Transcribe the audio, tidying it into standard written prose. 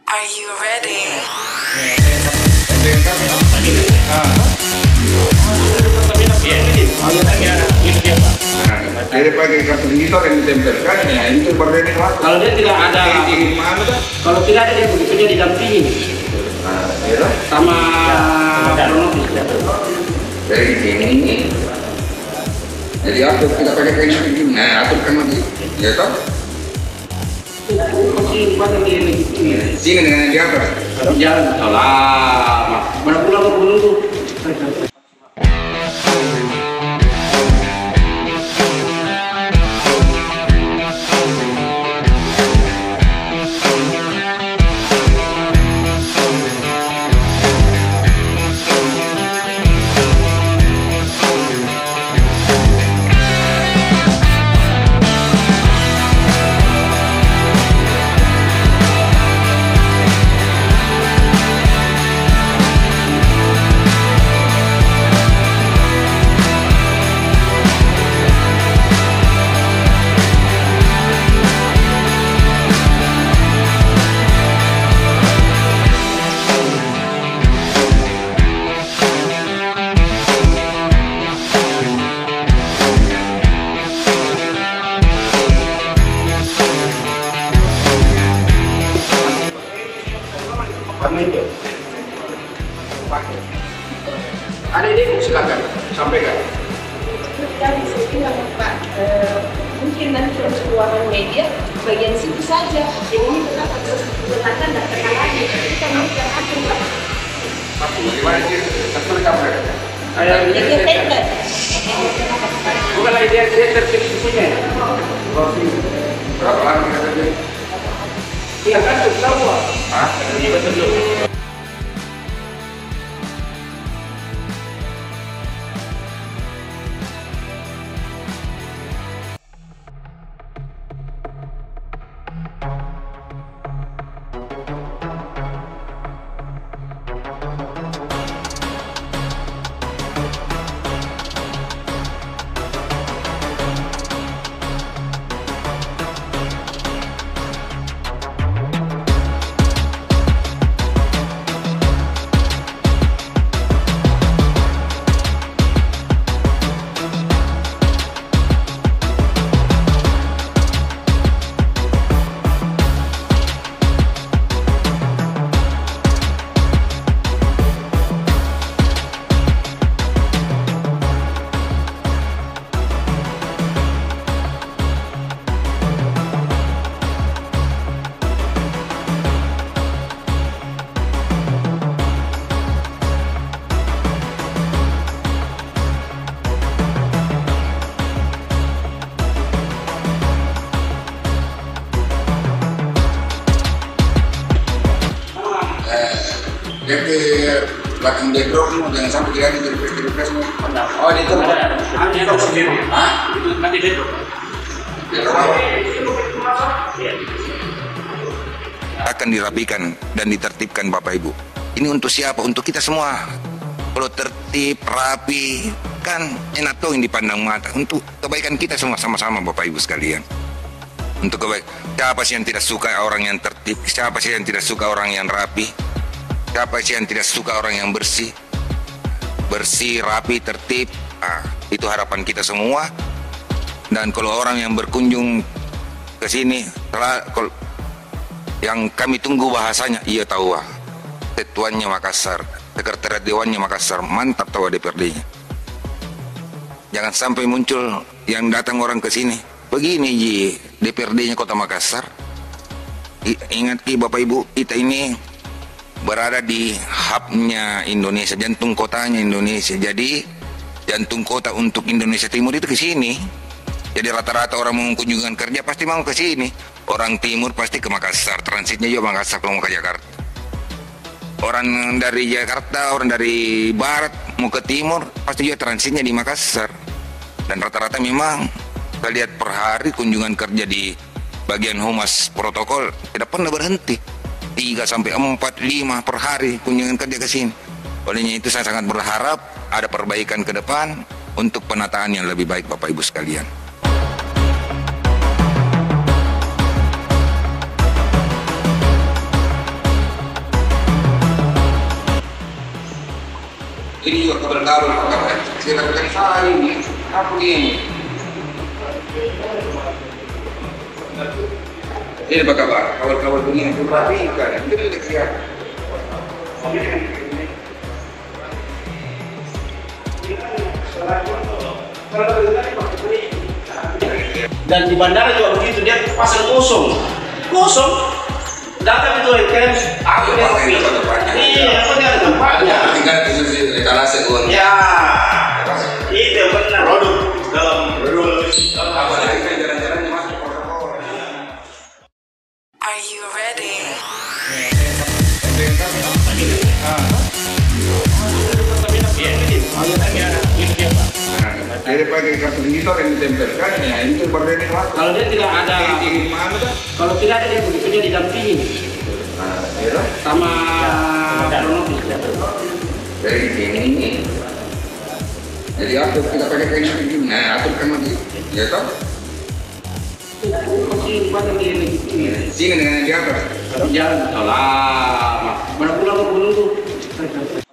Are you ready? Jadi pakai kartu digital yang ditempelkan ya itu berdiri waktu. Kalau dia tidak ada, kalau tidak ada dia begitu dia didampingi sama kronologis. Dari sini, jadi atur kita pakai kain ini, nah atur kan lagi, ya toh? Sini dengan yang di atas. Jalan lama, berapa bulan aku menunggu. Ada ide, silakan sampaikan. Kita bisa bilang Pak, mungkin nanti untuk keuangan media bagian situ saja. Jadi ini tetap harus letakkan dan tekan lagi. Kita mau atur Pak. Tapi bagaimana sih? Satu kamera. Jadi tender. Bukan lagi dia tertib di sini. Berapa lama kita terjadi? Iya kan, tahu. Hah? Iya betul. Dia ke belakang background jangan sampai tidak ada di refresh. Oh itu Itu sendiri. Hah? Itu nanti dia. Akan dirapikan dan ditertibkan Bapak Ibu. Ini untuk siapa? Untuk kita semua. Kalau tertib, rapi, kan enak tuh yang dipandang mata. Untuk kebaikan kita semua sama-sama Bapak Ibu sekalian. Untuk kebaikan. Siapa sih yang tidak suka orang yang tertib? Siapa sih yang tidak suka orang yang rapi? Siapa sih yang tidak suka orang yang bersih? Bersih, rapi, tertib. Itu harapan kita semua. Dan kalau orang yang berkunjung ke sini, yang kami tunggu bahasanya, iya tahu Ketuanya Makassar, Sekretariat Dewannya Makassar, mantap tahu DPRD-nya. Jangan sampai muncul yang datang orang ke sini. Begini Ji, DPRD-nya Kota Makassar. Ingat Bapak Ibu, kita ini berada di hubnya Indonesia, jantung kotanya Indonesia. Jadi jantung kota untuk Indonesia Timur itu ke sini. Jadi rata-rata orang mau kunjungan kerja pasti mau ke sini. Orang timur pasti ke Makassar, transitnya juga Makassar kalau mau ke Jakarta. Orang dari Jakarta, orang dari barat mau ke timur pasti juga transitnya di Makassar. Dan rata-rata memang kita lihat per hari kunjungan kerja di bagian humas protokol tidak pernah berhenti. 3 sampai 4, 5 per hari kunjungan kerja ke sini. Olehnya itu saya sangat berharap ada perbaikan ke depan untuk penataan yang lebih baik Bapak Ibu sekalian. Ini juga kabel-kabel, saya lakukan salah ini. Apa ini? Ini apa kabar? Kabel-kabel begini itu rapikan, itu tidak kelihatan. Dan di bandara juga begitu, dia pasang kosong datang itu kan aku Iya, dia ada tempatnya. iya apa dia ada tempatnya Tinggal di etalase uang. ya itu benar produk dalam Apa lagi kan jalan-jalannya masuk protokol. Are you ready? Jadi pakai kartu digital yang ditempelkan ya itu berdiri waktu. kalau dia tidak ada Di mana tuh? kalau tidak ada dia begitu dia didampingi Ya. sama kronologis. Dari sini. Jadi atur kita pakai kain begini. Nah, aturkan lagi. Ya toh? Sini dengan yang di atas. Jalan lama. Mana pulang ke gunung tuh.